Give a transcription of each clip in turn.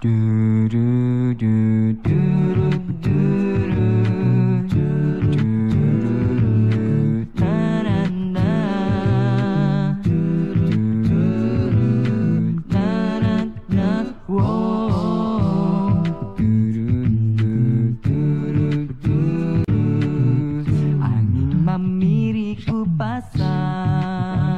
Angin memiriku pasang.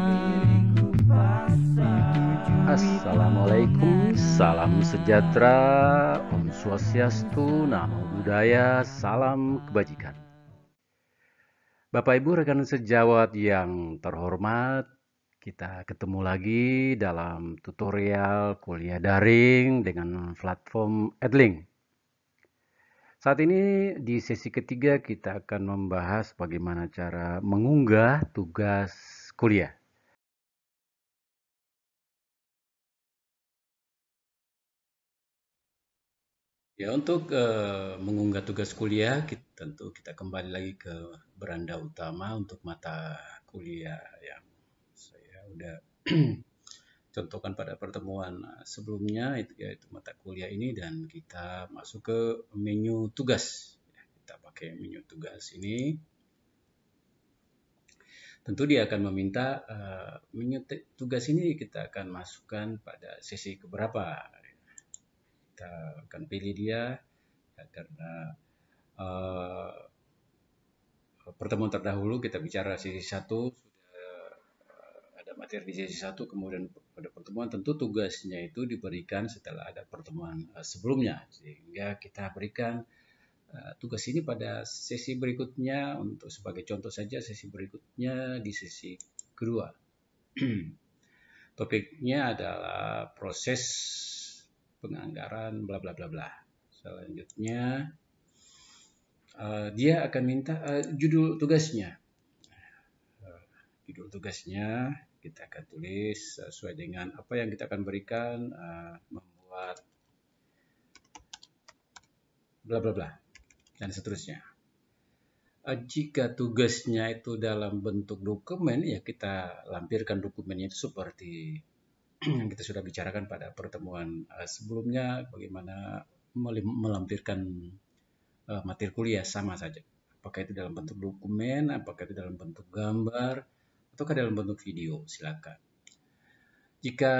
Assalamualaikum, salam sejahtera, Om Swastiastu, Namo Buddhaya, salam kebajikan. Bapak Ibu rekan sejawat yang terhormat, kita ketemu lagi dalam tutorial kuliah daring dengan platform Edlink. Saat ini di sesi ketiga kita akan membahas bagaimana cara mengunggah tugas kuliah. Ya, untuk mengunggah tugas kuliah, tentu kita kembali lagi ke beranda utama untuk mata kuliah yang saya udah contohkan pada pertemuan sebelumnya, yaitu mata kuliah ini, dan kita masuk ke menu tugas. Ya, kita pakai menu tugas ini. Tentu dia akan meminta menu tugas ini kita akan masukkan pada sesi keberapa. Kita akan pilih dia ya, karena pertemuan terdahulu kita bicara sesi 1, sudah ada materi di sesi 1, kemudian pada pertemuan tentu tugasnya itu diberikan setelah ada pertemuan sebelumnya, sehingga kita berikan tugas ini pada sesi berikutnya. Untuk sebagai contoh saja, sesi berikutnya di sesi kedua. Topiknya adalah proses penganggaran bla bla bla bla. Selanjutnya dia akan minta judul tugasnya. Judul tugasnya kita akan tulis sesuai dengan apa yang kita akan berikan, membuat bla bla bla dan seterusnya. Jika tugasnya itu dalam bentuk dokumen, ya kita lampirkan dokumennya itu seperti yang kita sudah bicarakan pada pertemuan sebelumnya, bagaimana melampirkan materi kuliah sama saja. Apakah itu dalam bentuk dokumen, apakah itu dalam bentuk gambar, ataukah dalam bentuk video, silakan. Jika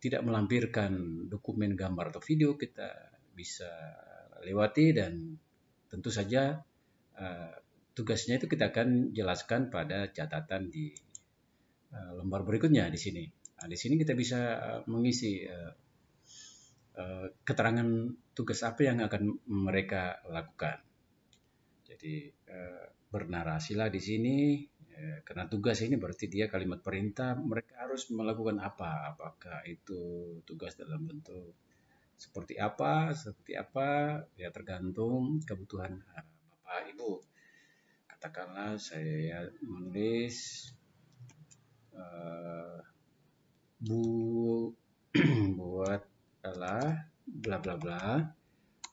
tidak melampirkan dokumen, gambar, atau video, kita bisa lewati, dan tentu saja tugasnya itu kita akan jelaskan pada catatan di lembar berikutnya di sini. Nah, di sini kita bisa mengisi keterangan tugas apa yang akan mereka lakukan. Jadi bernarasilah di sini, karena tugas ini berarti dia kalimat perintah, mereka harus melakukan apa, apakah itu tugas dalam bentuk seperti apa, ya tergantung kebutuhan Bapak Ibu. Katakanlah saya menulis buatlah bla bla bla,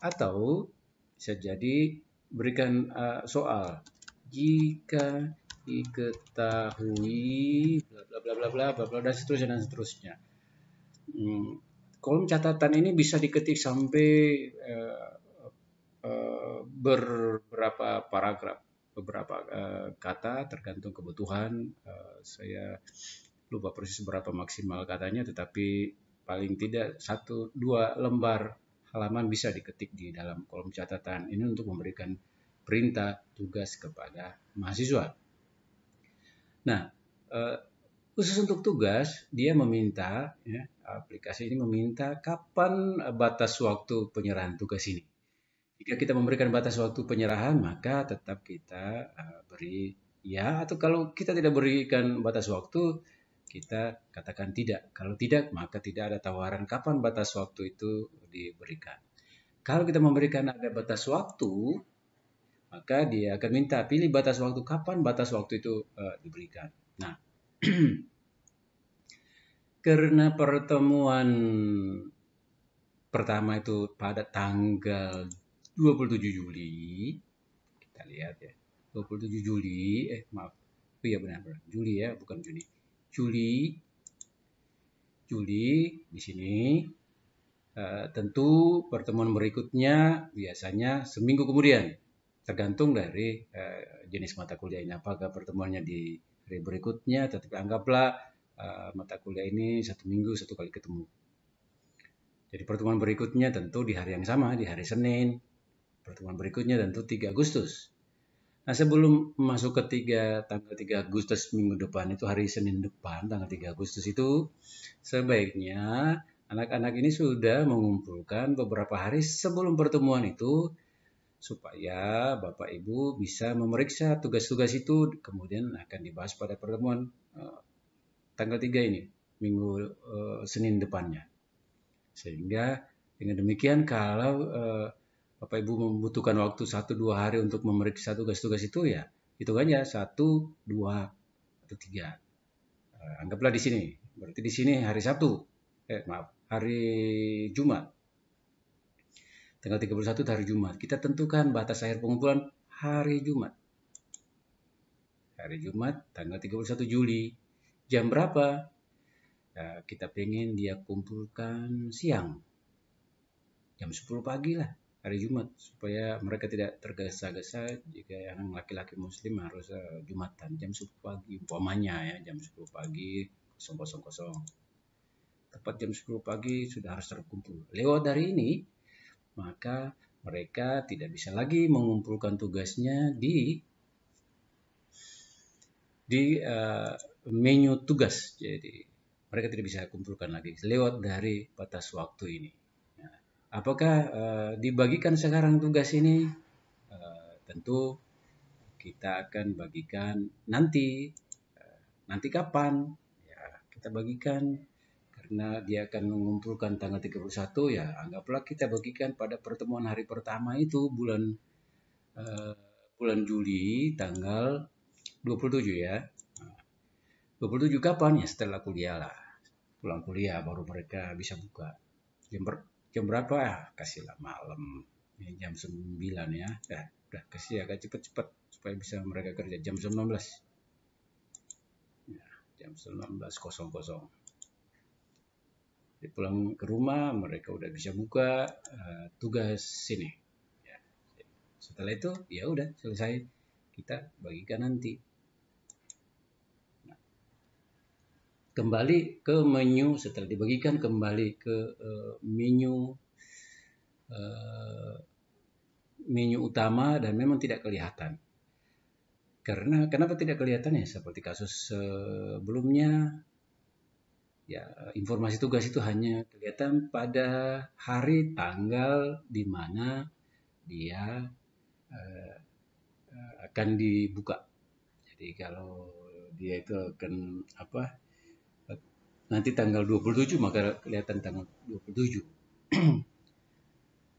atau bisa jadi berikan soal, jika diketahui bla bla bla bla bla bla bla dan seterusnya. Kolom catatan ini bisa diketik sampai beberapa paragraf, beberapa kata, tergantung kebutuhan. Saya lupa persis berapa maksimal katanya, tetapi paling tidak 1-2 lembar halaman bisa diketik di dalam kolom catatan ini untuk memberikan perintah tugas kepada mahasiswa. Nah, khusus untuk tugas, dia meminta, ya, aplikasi ini meminta kapan batas waktu penyerahan tugas ini. Jika kita memberikan batas waktu penyerahan, maka tetap kita beri ya, atau kalau kita tidak berikan batas waktu, kita katakan tidak. Kalau tidak, maka tidak ada tawaran kapan batas waktu itu diberikan. Kalau kita memberikan ada batas waktu, maka dia akan minta pilih batas waktu, kapan batas waktu itu diberikan. Nah, karena pertemuan pertama itu pada tanggal 27 Juli, kita lihat ya, 27 Juli, maaf, oh iya benar, Juli ya, bukan Juni. Juli di sini, Tentu pertemuan berikutnya biasanya seminggu kemudian, tergantung dari jenis mata kuliah ini. Apakah pertemuannya di hari berikutnya, tetapi anggaplah mata kuliah ini 1 minggu 1 kali ketemu. Jadi pertemuan berikutnya tentu di hari yang sama, di hari Senin. Pertemuan berikutnya tentu 3 Agustus. Nah, sebelum masuk ke tanggal 3 Agustus minggu depan, itu hari Senin depan, tanggal 3 Agustus itu, sebaiknya anak-anak ini sudah mengumpulkan beberapa hari sebelum pertemuan itu, supaya Bapak Ibu bisa memeriksa tugas-tugas itu, kemudian akan dibahas pada pertemuan tanggal 3 ini, minggu Senin depannya. Sehingga dengan demikian, kalau Bapak Ibu membutuhkan waktu 1-2 hari untuk memeriksa tugas-tugas itu, ya hitungannya 1, 2, atau 3. Anggaplah di sini. Berarti di sini hari Sabtu. Hari Jumat. Tanggal 31 itu hari Jumat. Kita tentukan batas akhir pengumpulan hari Jumat. Hari Jumat tanggal 31 Juli. Jam berapa? Kita pengen dia kumpulkan siang. Jam 10 pagi lah. Hari Jumat, supaya mereka tidak tergesa-gesa jika yang laki-laki muslim harus Jumatan jam 10 pagi umpamanya, ya jam 10 pagi 000. Tepat jam 10 pagi sudah harus terkumpul. Lewat dari ini, maka mereka tidak bisa lagi mengumpulkan tugasnya di menu tugas. Jadi mereka tidak bisa kumpulkan lagi lewat dari batas waktu ini. Apakah dibagikan sekarang tugas ini? Tentu kita akan bagikan nanti. Nanti kapan? Ya, kita bagikan karena dia akan mengumpulkan tanggal 31, ya anggaplah kita bagikan pada pertemuan hari pertama itu bulan Juli tanggal 27 ya. 27 kapan? Ya setelah kuliah lah. Pulang kuliah baru mereka bisa buka. Jam berapa ya? Kasihlah malam. Ini jam 9 ya. Udah kasih agak cepat-cepat supaya bisa mereka kerja jam 19. Ya, jam 19.00. Jadi pulang ke rumah mereka udah bisa buka tugas sini. Ya. Setelah itu ya udah selesai, kita bagikan nanti. Kembali ke menu, setelah dibagikan kembali ke menu utama, dan memang tidak kelihatan. Karena kenapa tidak kelihatan ya? Seperti kasus sebelumnya, ya informasi tugas itu hanya kelihatan pada hari tanggal di mana dia akan dibuka. Jadi kalau dia itu akan nanti tanggal 27, maka kelihatan tanggal 27.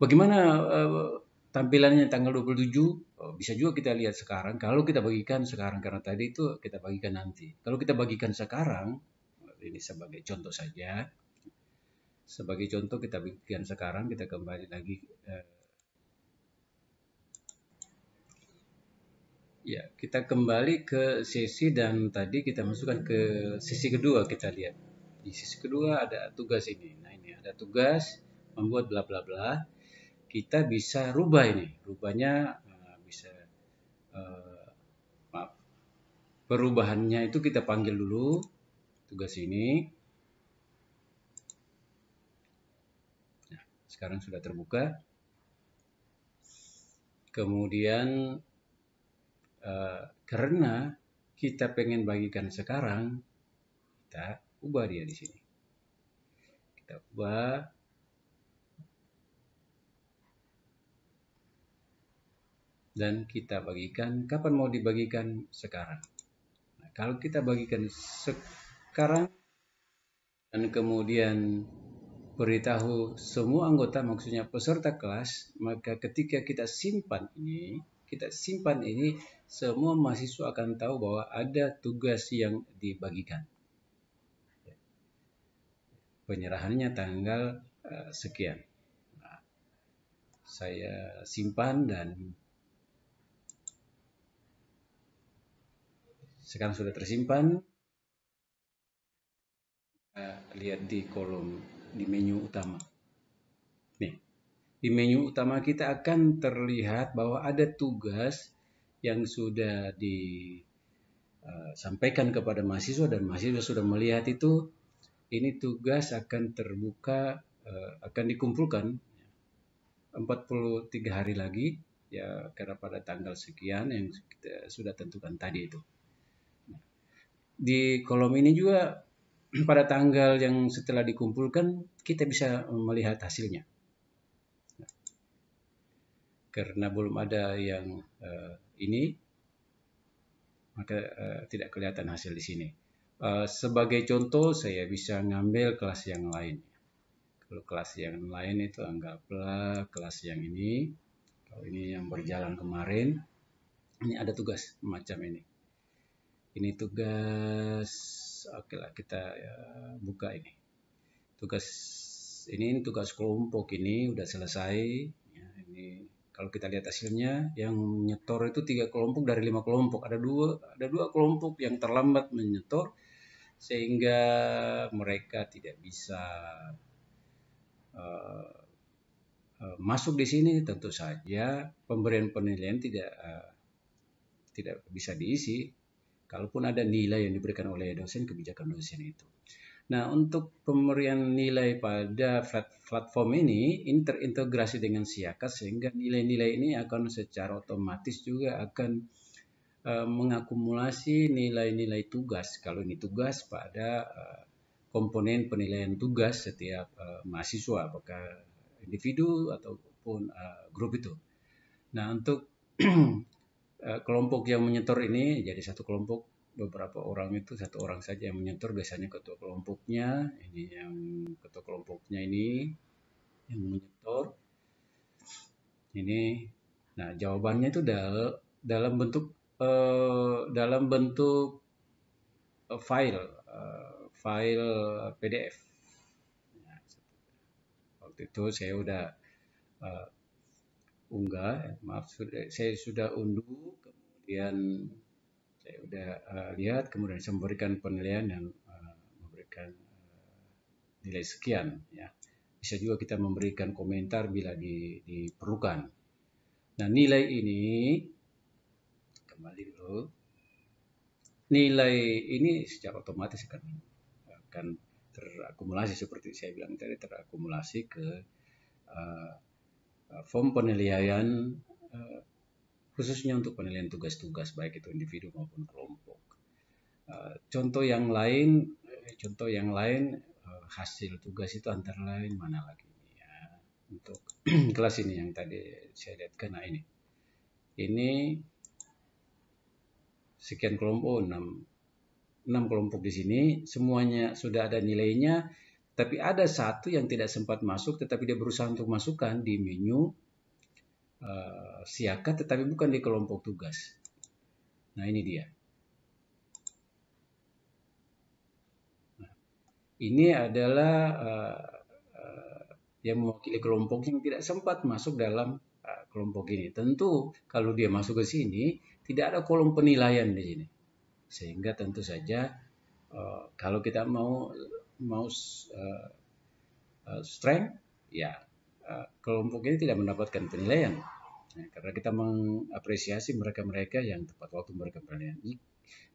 Bagaimana tampilannya tanggal 27? Bisa juga kita lihat sekarang. Kalau kita bagikan sekarang, karena tadi itu kita bagikan nanti. Kalau kita bagikan sekarang, ini sebagai contoh saja. Sebagai contoh kita bagikan sekarang, kita kembali lagi. Ya, kita kembali ke sesi dan tadi kita masukkan ke sesi kedua, kita lihat. Di sesi kedua ada tugas ini. Nah, ini ada tugas membuat bla bla bla. Kita bisa rubah ini. Rubahnya bisa perubahannya itu kita panggil dulu tugas ini. Nah, sekarang sudah terbuka. Kemudian karena kita pengen bagikan sekarang, kita ubah dia di sini. Kita ubah. Dan kita bagikan kapan mau dibagikan sekarang. Nah, kalau kita bagikan sekarang dan kemudian beritahu semua anggota, maksudnya peserta kelas, maka ketika kita simpan ini, semua mahasiswa akan tahu bahwa ada tugas yang dibagikan. Penyerahannya tanggal sekian. Nah, saya simpan dan sekarang sudah tersimpan. Lihat di kolom di menu utama. Nih, di menu utama kita akan terlihat bahwa ada tugas yang sudah disampaikan kepada mahasiswa dan mahasiswa sudah melihat itu. Ini tugas akan terbuka, akan dikumpulkan 43 hari lagi, ya karena pada tanggal sekian yang kita sudah tentukan tadi itu. Di kolom ini juga pada tanggal yang setelah dikumpulkan kita bisa melihat hasilnya. Karena belum ada yang ini, maka tidak kelihatan hasil di sini. Sebagai contoh, saya bisa ngambil kelas yang lain. Kalau kelas yang lain itu anggaplah kelas yang ini. Kalau ini yang berjalan kemarin, ini ada tugas macam ini. Ini tugas, oke lah kita buka ini. Tugas ini tugas kelompok ini udah selesai. Ya, ini kalau kita lihat hasilnya, yang menyetor itu 3 kelompok dari 5 kelompok. Ada dua kelompok yang terlambat menyetor sehingga mereka tidak bisa masuk di sini. Tentu saja pemberian penilaian tidak bisa diisi kalaupun ada nilai yang diberikan oleh dosen, kebijakan dosen itu. Nah, untuk pemberian nilai pada platform ini terintegrasi dengan Siakat sehingga nilai-nilai ini akan secara otomatis juga akan mengakumulasi nilai-nilai tugas. Kalau ini tugas pada komponen penilaian tugas setiap mahasiswa, apakah individu ataupun grup itu. Nah, untuk kelompok yang menyetor ini, jadi satu kelompok beberapa orang itu satu orang saja yang menyetor, biasanya ketua kelompoknya ini, yang ketua kelompoknya ini yang menyetor ini. Nah, jawabannya itu dalam bentuk file PDF. Nah, waktu itu saya udah unggah, saya sudah unduh, kemudian saya udah lihat, kemudian saya memberikan penilaian dan memberikan nilai sekian. Ya, bisa juga kita memberikan komentar bila diperlukan. Nah, nilai ini kembali dulu. Nilai ini secara otomatis akan terakumulasi seperti saya bilang tadi, terakumulasi ke form penilaian khususnya untuk penilaian tugas-tugas baik itu individu maupun kelompok. Contoh yang lain hasil tugas itu antara lain mana lagi ya, untuk kelas ini yang tadi saya lihatkan. Nah, ini sekian kelompok, 6 kelompok di sini, semuanya sudah ada nilainya, tapi ada satu yang tidak sempat masuk tetapi dia berusaha untuk masukkan di menu Siakat tetapi bukan di kelompok tugas. Nah, ini dia. Nah, ini adalah yang mewakili kelompok yang tidak sempat masuk dalam kelompok ini. Tentu kalau dia masuk ke sini tidak ada kolom penilaian di sini, sehingga tentu saja kalau kita mau strength, ya kelompok ini tidak mendapatkan penilaian. Nah, karena kita mengapresiasi mereka-mereka yang tepat waktu memberikan penilaian.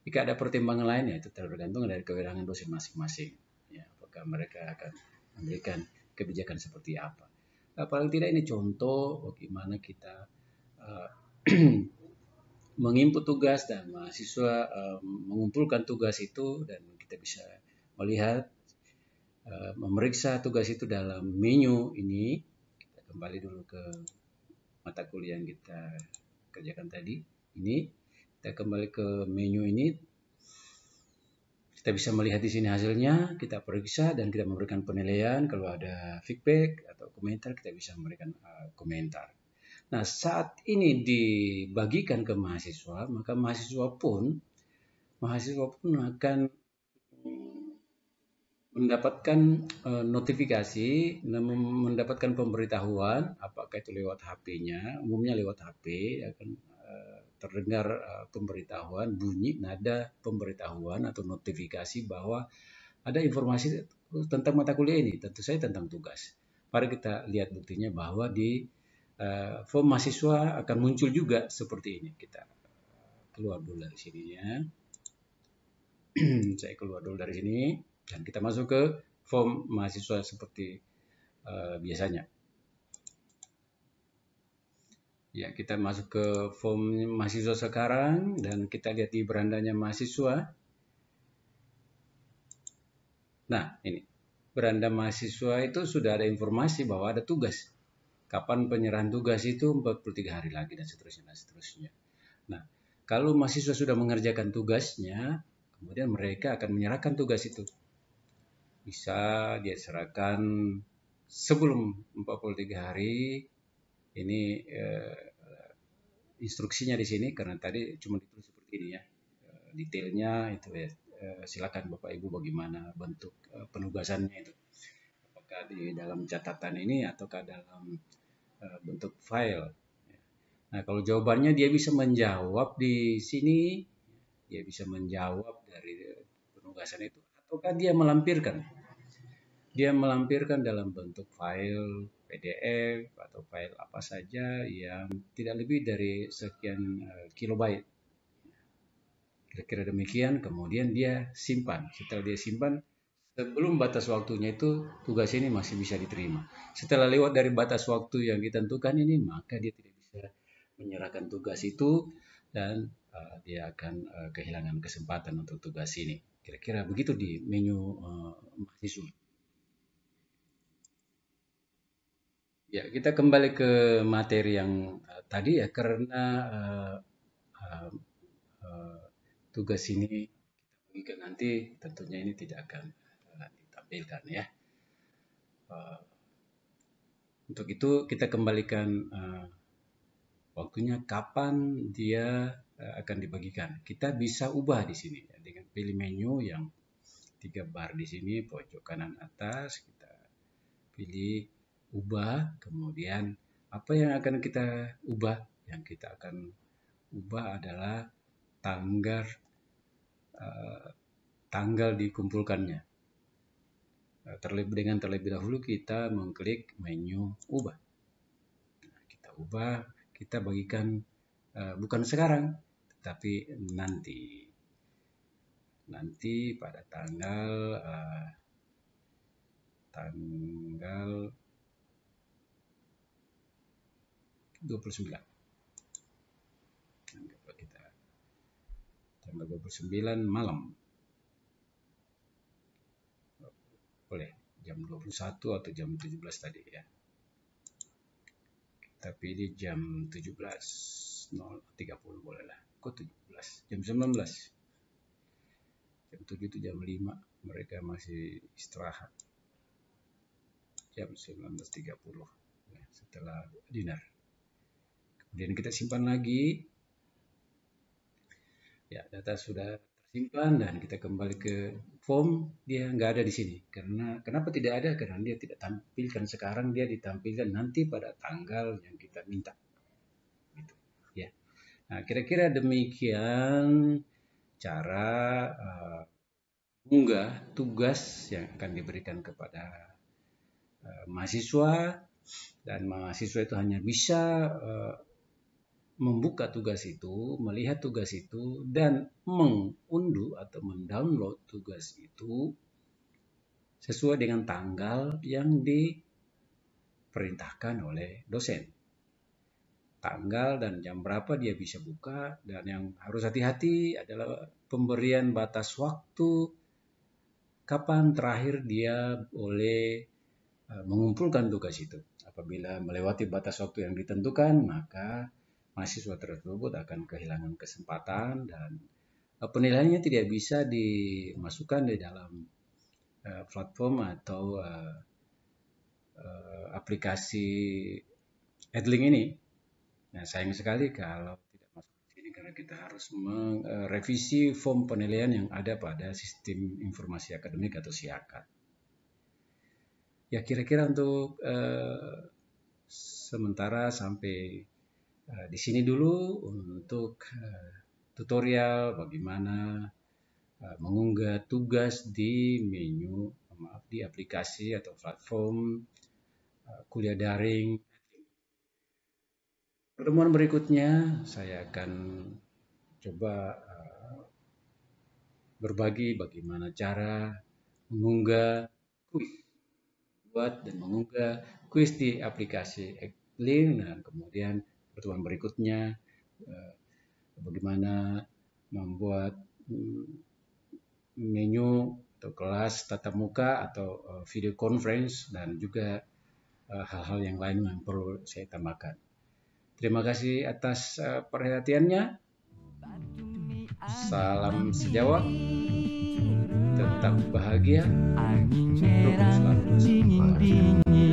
Jika ada pertimbangan lain, ya itu tergantung dari kewenangan dosen masing-masing. Ya, apakah mereka akan memberikan kebijakan seperti apa. Nah, paling tidak ini contoh bagaimana kita menginput tugas dan mahasiswa mengumpulkan tugas itu, dan kita bisa melihat memeriksa tugas itu dalam menu ini. Kita kembali dulu ke mata kuliah yang kita kerjakan tadi. Ini kita kembali ke menu ini. Kita bisa melihat di sini hasilnya, kita periksa dan kita memberikan penilaian. Kalau ada feedback atau komentar, kita bisa memberikan komentar. Nah, saat ini dibagikan ke mahasiswa, maka mahasiswa pun akan mendapatkan notifikasi, mendapatkan pemberitahuan, apakah itu lewat HP-nya, umumnya lewat HP, akan terdengar pemberitahuan, bunyi nada pemberitahuan atau notifikasi bahwa ada informasi tentang mata kuliah ini, tentu saja tentang tugas. Mari kita lihat buktinya bahwa di form mahasiswa akan muncul juga seperti ini. Kita keluar dulu dari sini ya. Saya keluar dulu dari sini dan kita masuk ke form mahasiswa seperti biasanya. Ya, kita masuk ke form mahasiswa sekarang dan kita lihat di berandanya mahasiswa. Nah, ini beranda mahasiswa itu sudah ada informasi bahwa ada tugas. Kapan penyerahan tugas itu 43 hari lagi dan seterusnya dan seterusnya. Nah, kalau mahasiswa sudah mengerjakan tugasnya, kemudian mereka akan menyerahkan tugas itu. Bisa dia serahkan sebelum 43 hari. Ini instruksinya di sini karena tadi cuma ditulis seperti ini ya. Detailnya itu ya. Silakan Bapak Ibu bagaimana bentuk penugasannya itu. Apakah di dalam catatan ini ataukah dalam bentuk file. Nah, kalau jawabannya dia bisa menjawab di sini, dia bisa menjawab dari penugasan itu, ataukah dia melampirkan. Dia melampirkan dalam bentuk file PDF atau file apa saja yang tidak lebih dari sekian kilobyte. Kira-kira demikian, kemudian dia simpan. Setelah dia simpan, sebelum batas waktunya itu tugas ini masih bisa diterima. Setelah lewat dari batas waktu yang ditentukan ini, maka dia tidak bisa menyerahkan tugas itu dan dia akan kehilangan kesempatan untuk tugas ini. Kira-kira begitu di menu mahasiswa. Ya, kita kembali ke materi yang tadi ya, karena tugas ini kita bagikan nanti, tentunya ini tidak akan ditampilkan ya. Untuk itu kita kembalikan waktunya kapan dia akan dibagikan. Kita bisa ubah di sini ya, dengan pilih menu yang 3 bar di sini pojok kanan atas, kita pilih ubah, kemudian apa yang akan kita ubah? Yang kita akan ubah adalah tanggal dikumpulkannya. Terlebih dahulu kita mengklik menu ubah. Nah, kita ubah, kita bagikan bukan sekarang, tetapi nanti pada tanggal 29. Anggaplah kita tanggal 29 malam. Boleh jam 21 atau jam 17 tadi ya. Kita pilih jam 17.30 boleh lah. Kok 17? Jam 19. Jam 7 itu jam 5. Mereka masih istirahat. Jam 19.30 ya, setelah dinner. Kemudian kita simpan lagi. Ya, data sudah tersimpan dan kita kembali ke form. Dia nggak ada di sini. Kenapa tidak ada? Karena dia tidak tampilkan sekarang, dia ditampilkan nanti pada tanggal yang kita minta. Gitu, ya. Nah, kira-kira demikian cara mengunggah tugas yang akan diberikan kepada mahasiswa, dan mahasiswa itu hanya bisa membuka tugas itu, melihat tugas itu, dan mengunduh atau mendownload tugas itu sesuai dengan tanggal yang diperintahkan oleh dosen. Tanggal dan jam berapa dia bisa buka, dan yang harus hati-hati adalah pemberian batas waktu kapan terakhir dia boleh mengumpulkan tugas itu. Apabila melewati batas waktu yang ditentukan, maka mahasiswa tersebut akan kehilangan kesempatan dan penilaiannya tidak bisa dimasukkan di dalam platform atau aplikasi Edlink ini. Nah, sayang sekali kalau tidak masuk di sini karena kita harus merevisi form penilaian yang ada pada sistem informasi akademik atau SIAKAD. Ya, kira-kira untuk sementara sampai di sini dulu untuk tutorial bagaimana mengunggah tugas di menu, di aplikasi atau platform kuliah daring. Pertemuan berikutnya saya akan coba berbagi bagaimana cara mengunggah kuis, buat dan mengunggah kuis di aplikasi Link, dan kemudian pertemuan berikutnya bagaimana membuat menu atau kelas tatap muka atau video conference, dan juga hal-hal yang lain yang perlu saya tambahkan. Terima kasih atas perhatiannya. Salam sejawat, tetap bahagia, Angin rukun merah selalu bersama. dingin-dingin